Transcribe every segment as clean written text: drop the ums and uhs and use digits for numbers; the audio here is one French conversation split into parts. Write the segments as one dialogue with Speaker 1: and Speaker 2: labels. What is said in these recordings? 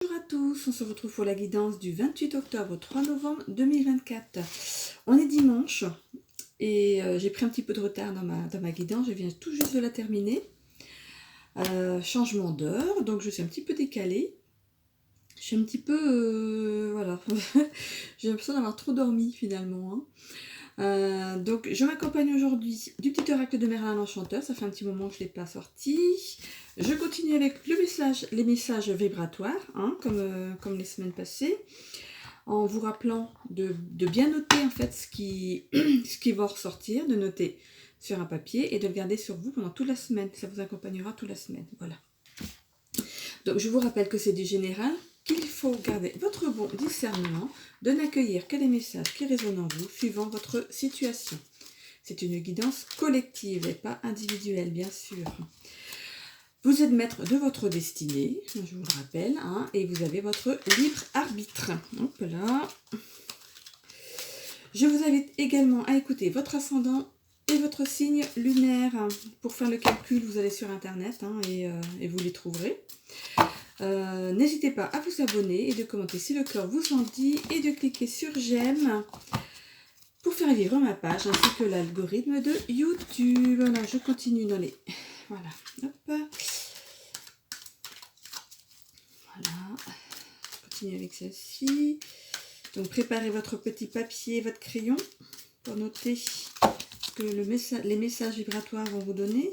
Speaker 1: Bonjour à tous, on se retrouve pour la guidance du 28 octobre au 3 novembre 2024. On est dimanche et j'ai pris un petit peu de retard dans ma guidance, je viens tout juste de la terminer. Changement d'heure, donc je suis un petit peu décalée. Je suis un petit peu... voilà, j'ai l'impression d'avoir trop dormi finalement. Donc je m'accompagne aujourd'hui du petit oracle de Merlin l'Enchanteur, ça fait un petit moment que je ne l'ai pas sorti. Je continue avec les messages vibratoires, comme les semaines passées, en vous rappelant de bien noter en fait ce qui va ressortir, de noter sur un papier et de le garder sur vous pendant toute la semaine. Ça vous accompagnera toute la semaine. Voilà. Donc je vous rappelle que c'est du général, qu'il faut garder votre bon discernement, de n'accueillir que les messages qui résonnent en vous, suivant votre situation. C'est une guidance collective et pas individuelle, bien sûr. Vous êtes maître de votre destinée, je vous le rappelle, et vous avez votre libre arbitre. Hop là. Je vous invite également à écouter votre ascendant et votre signe lunaire. Pour faire le calcul, vous allez sur Internet et vous les trouverez. N'hésitez pas à vous abonner et de commenter si le cœur vous en dit et de cliquer sur j'aime pour faire vivre ma page ainsi que l'algorithme de YouTube. Voilà, je continue dans les... Voilà, hop. Voilà. Je continue avec celle-ci. Donc préparez votre petit papier et votre crayon pour noter ce que les messages vibratoires vont vous donner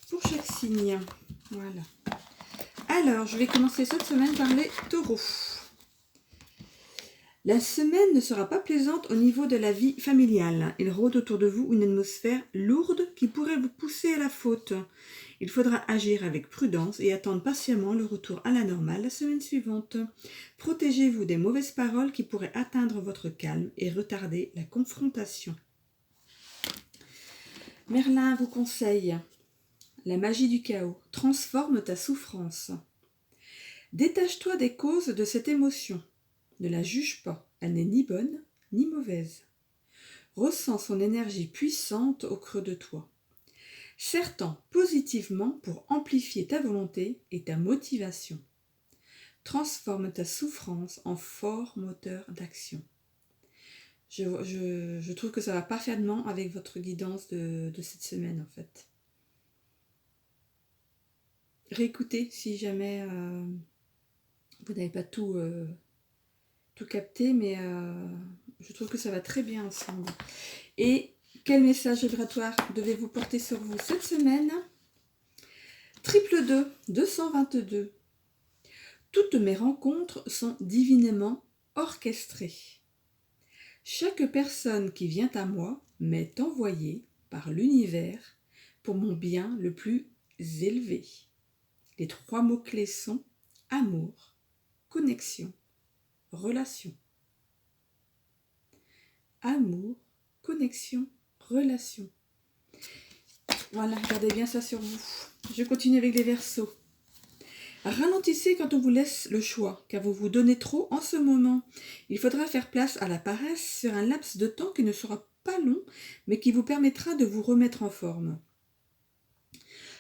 Speaker 1: pour chaque signe. Voilà. Alors, je vais commencer cette semaine par les taureaux. La semaine ne sera pas plaisante au niveau de la vie familiale. Il rôde autour de vous une atmosphère lourde qui pourrait vous pousser à la faute. Il faudra agir avec prudence et attendre patiemment le retour à la normale la semaine suivante. Protégez-vous des mauvaises paroles qui pourraient atteindre votre calme et retarder la confrontation. Merlin vous conseille la magie du chaos. Transforme ta souffrance. Détache-toi des causes de cette émotion. Ne la juge pas, elle n'est ni bonne ni mauvaise. Ressens son énergie puissante au creux de toi. Serre-t'en positivement pour amplifier ta volonté et ta motivation. Transforme ta souffrance en fort moteur d'action. Je trouve que ça va parfaitement avec votre guidance de cette semaine en fait. Réécoutez si jamais vous n'avez pas tout capté, mais je trouve que ça va très bien ensemble. Et quel message vibratoire devez-vous porter sur vous cette semaine? Triple 2, 222. Toutes mes rencontres sont divinement orchestrées. Chaque personne qui vient à moi m'est envoyée par l'univers pour mon bien le plus élevé. Les 3 mots-clés sont amour, connexion, relation. Amour, connexion, relation. Voilà, gardez bien ça sur vous. Je continue avec les Verseaux. Ralentissez quand on vous laisse le choix, car vous vous donnez trop en ce moment. Il faudra faire place à la paresse sur un laps de temps qui ne sera pas long, mais qui vous permettra de vous remettre en forme.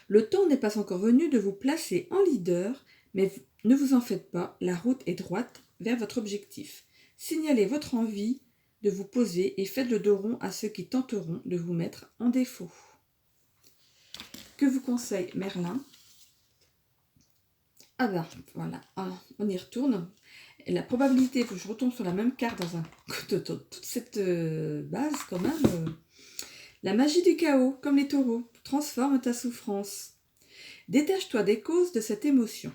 Speaker 1: Le temps n'est pas encore venu de vous placer en leader, mais ne vous en faites pas, la route est droite vers votre objectif. Signalez votre envie de vous poser et faites le dos rond à ceux qui tenteront de vous mettre en défaut. Que vous conseille Merlin? Ah ben, voilà, on y retourne. Et la probabilité que je retombe sur la même carte dans toute cette base, quand même. La magie du chaos, comme les taureaux, transforme ta souffrance. Détache-toi des causes de cette émotion.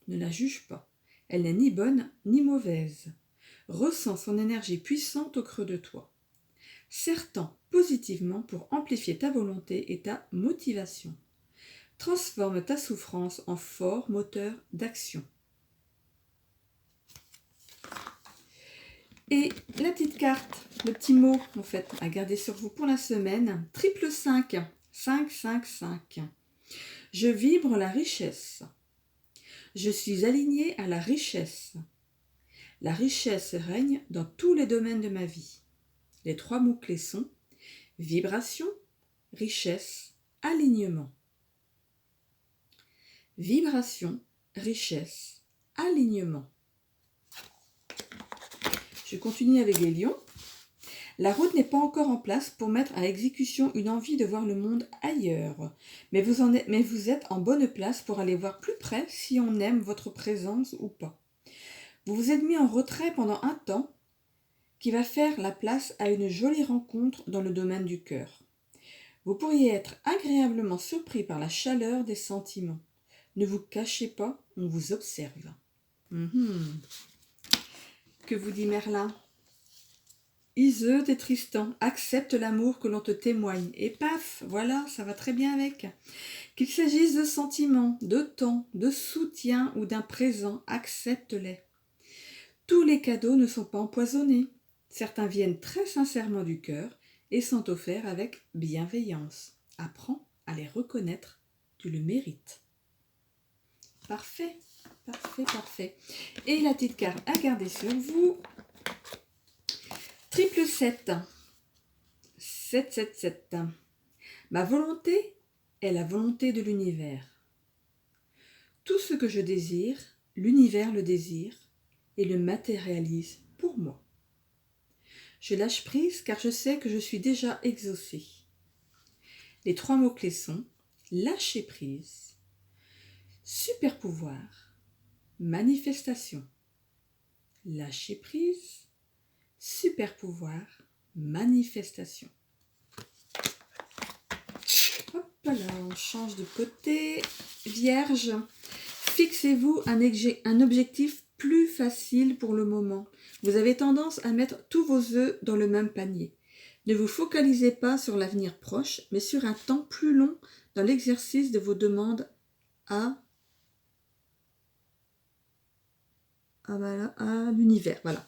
Speaker 1: Ne la juge pas. Elle n'est ni bonne ni mauvaise. Ressens son énergie puissante au creux de toi. Serre-t'en positivement pour amplifier ta volonté et ta motivation. Transforme ta souffrance en fort moteur d'action. Et la petite carte, le petit mot en fait à garder sur vous pour la semaine, triple 5, 5, 5, 5. Je vibre la richesse. Je suis alignée à la richesse. La richesse règne dans tous les domaines de ma vie. Les 3 mots-clés sont vibration, richesse, alignement. Vibration, richesse, alignement. Je continue avec les lions. La route n'est pas encore en place pour mettre à exécution une envie de voir le monde ailleurs. Mais vous êtes en bonne place pour aller voir plus près si on aime votre présence ou pas. Vous vous êtes mis en retrait pendant un temps qui va faire la place à une jolie rencontre dans le domaine du cœur. Vous pourriez être agréablement surpris par la chaleur des sentiments. Ne vous cachez pas, on vous observe. Que vous dit Merlin ? Iseut et Tristan, accepte l'amour que l'on te témoigne. Et paf, voilà, ça va très bien avec. Qu'il s'agisse de sentiments, de temps, de soutien ou d'un présent, accepte-les. Tous les cadeaux ne sont pas empoisonnés. Certains viennent très sincèrement du cœur et sont offerts avec bienveillance. Apprends à les reconnaître, tu le mérites. Parfait, parfait, parfait. Et la petite carte à garder sur vous. Triple 7. 7, 7, 7. Ma volonté est la volonté de l'univers. Tout ce que je désire, l'univers le désire et le matérialise pour moi. Je lâche prise car je sais que je suis déjà exaucée. Les 3 mots-clés sont lâcher prise, super pouvoir, manifestation. Lâcher prise, super pouvoir, manifestation. Hop là, on change de côté. Vierge, fixez-vous un objectif plus facile pour le moment. Vous avez tendance à mettre tous vos œufs dans le même panier. Ne vous focalisez pas sur l'avenir proche, mais sur un temps plus long dans l'exercice de vos demandes à l'univers. Voilà.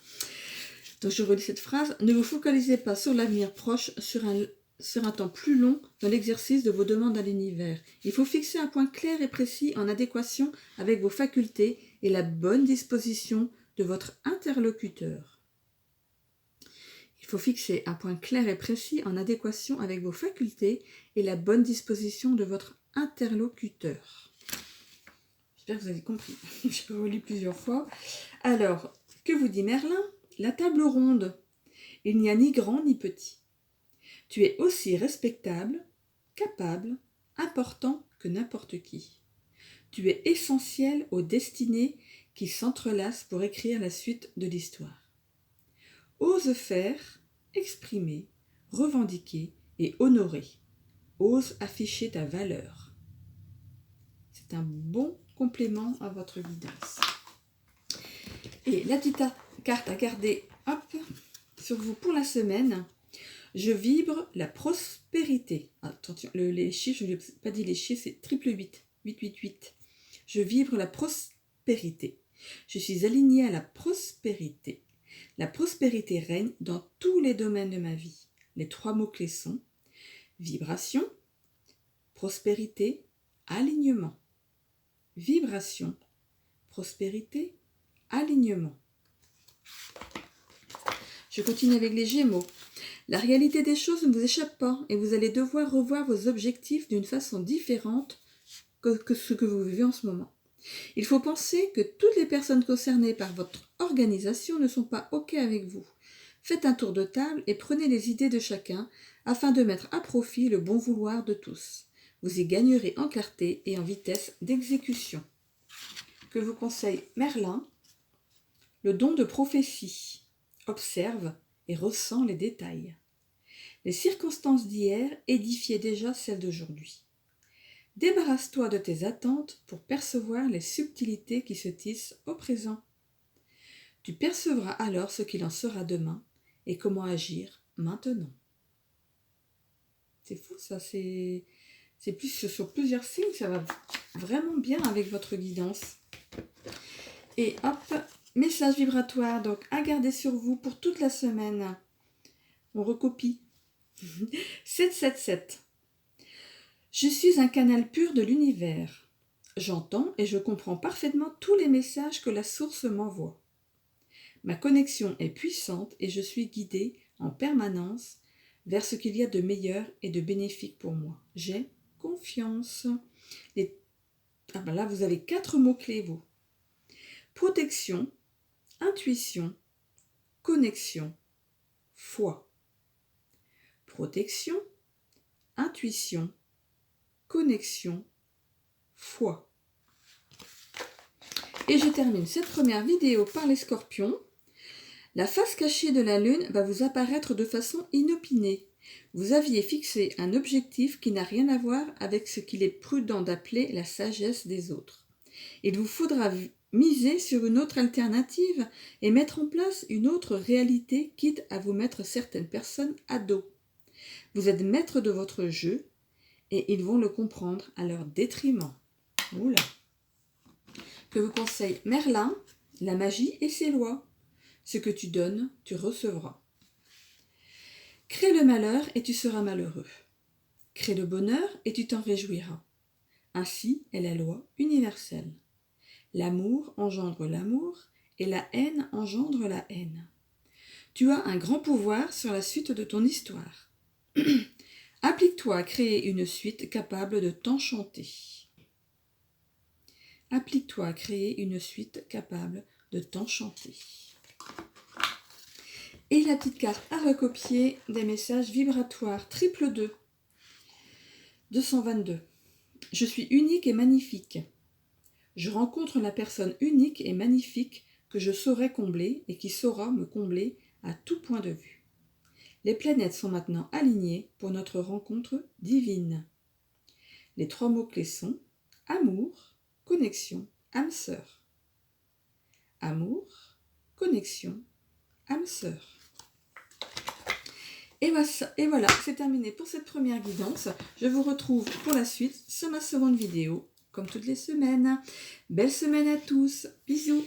Speaker 1: Donc je relis cette phrase. Ne vous focalisez pas sur l'avenir proche, sur un temps plus long dans l'exercice de vos demandes à l'univers. Il faut fixer un point clair et précis en adéquation avec vos facultés et la bonne disposition de votre interlocuteur. Il faut fixer un point clair et précis en adéquation avec vos facultés et la bonne disposition de votre interlocuteur. J'espère que vous avez compris. Je relis plusieurs fois. Alors, que vous dit Merlin ? La table ronde. Il n'y a ni grand ni petit. Tu es aussi respectable, capable, important que n'importe qui. Tu es essentiel aux destinées qui s'entrelacent pour écrire la suite de l'histoire. Ose faire, exprimer, revendiquer et honorer. Ose afficher ta valeur. C'est un bon complément à votre guidance. Et la petite carte à garder, hop, sur vous pour la semaine. Je vibre la prospérité. Attention, les chiffres, je n'ai pas dit les chiffres, c'est triple 8. 888. Je vibre la prospérité. Je suis alignée à la prospérité. La prospérité règne dans tous les domaines de ma vie. Les 3 mots-clés sont vibration, prospérité, alignement. Vibration, prospérité, alignement. Je continue avec les Gémeaux. La réalité des choses ne vous échappe pas et vous allez devoir revoir vos objectifs d'une façon différente que ce que vous vivez en ce moment. Il faut penser que toutes les personnes concernées par votre organisation ne sont pas OK avec vous. Faites un tour de table et prenez les idées de chacun afin de mettre à profit le bon vouloir de tous. Vous y gagnerez en clarté et en vitesse d'exécution. Que vous conseille Merlin ? Le don de prophétie. Observe et ressens les détails. Les circonstances d'hier édifiaient déjà celles d'aujourd'hui. Débarrasse-toi de tes attentes pour percevoir les subtilités qui se tissent au présent. Tu percevras alors ce qu'il en sera demain et comment agir maintenant. C'est fou ça, c'est plus sur plusieurs signes, ça va vraiment bien avec votre guidance. Et hop, message vibratoire, donc à garder sur vous pour toute la semaine. On recopie. 777. Je suis un canal pur de l'univers. J'entends et je comprends parfaitement tous les messages que la source m'envoie. Ma connexion est puissante et je suis guidée en permanence vers ce qu'il y a de meilleur et de bénéfique pour moi. J'ai confiance. Là, vous avez 4 mots-clés, vous. protection, intuition, connexion, foi. Protection, intuition, connexion, foi. Et je termine cette première vidéo par les scorpions. La face cachée de la lune va vous apparaître de façon inopinée. Vous aviez fixé un objectif qui n'a rien à voir avec ce qu'il est prudent d'appeler la sagesse des autres. Il vous faudra miser sur une autre alternative et mettre en place une autre réalité, quitte à vous mettre certaines personnes à dos. Vous êtes maître de votre jeu et ils vont le comprendre à leur détriment. Oula. Que vous conseille Merlin, la magie et ses lois. Ce que tu donnes, tu recevras. Crée le malheur et tu seras malheureux. Crée le bonheur et tu t'en réjouiras. Ainsi est la loi universelle. L'amour engendre l'amour et la haine engendre la haine. Tu as un grand pouvoir sur la suite de ton histoire. Applique-toi à créer une suite capable de t'enchanter. Applique-toi à créer une suite capable de t'enchanter. Et la petite carte à recopier des messages vibratoires triple 2. 222. Je suis unique et magnifique. Je rencontre la personne unique et magnifique que je saurai combler et qui saura me combler à tout point de vue. Les planètes sont maintenant alignées pour notre rencontre divine. Les 3 mots-clés sont amour, connexion, âme sœur. Amour, connexion, âme sœur. Et voilà, c'est terminé pour cette première guidance. Je vous retrouve pour la suite sur ma seconde vidéo, comme toutes les semaines. Belle semaine à tous, bisous.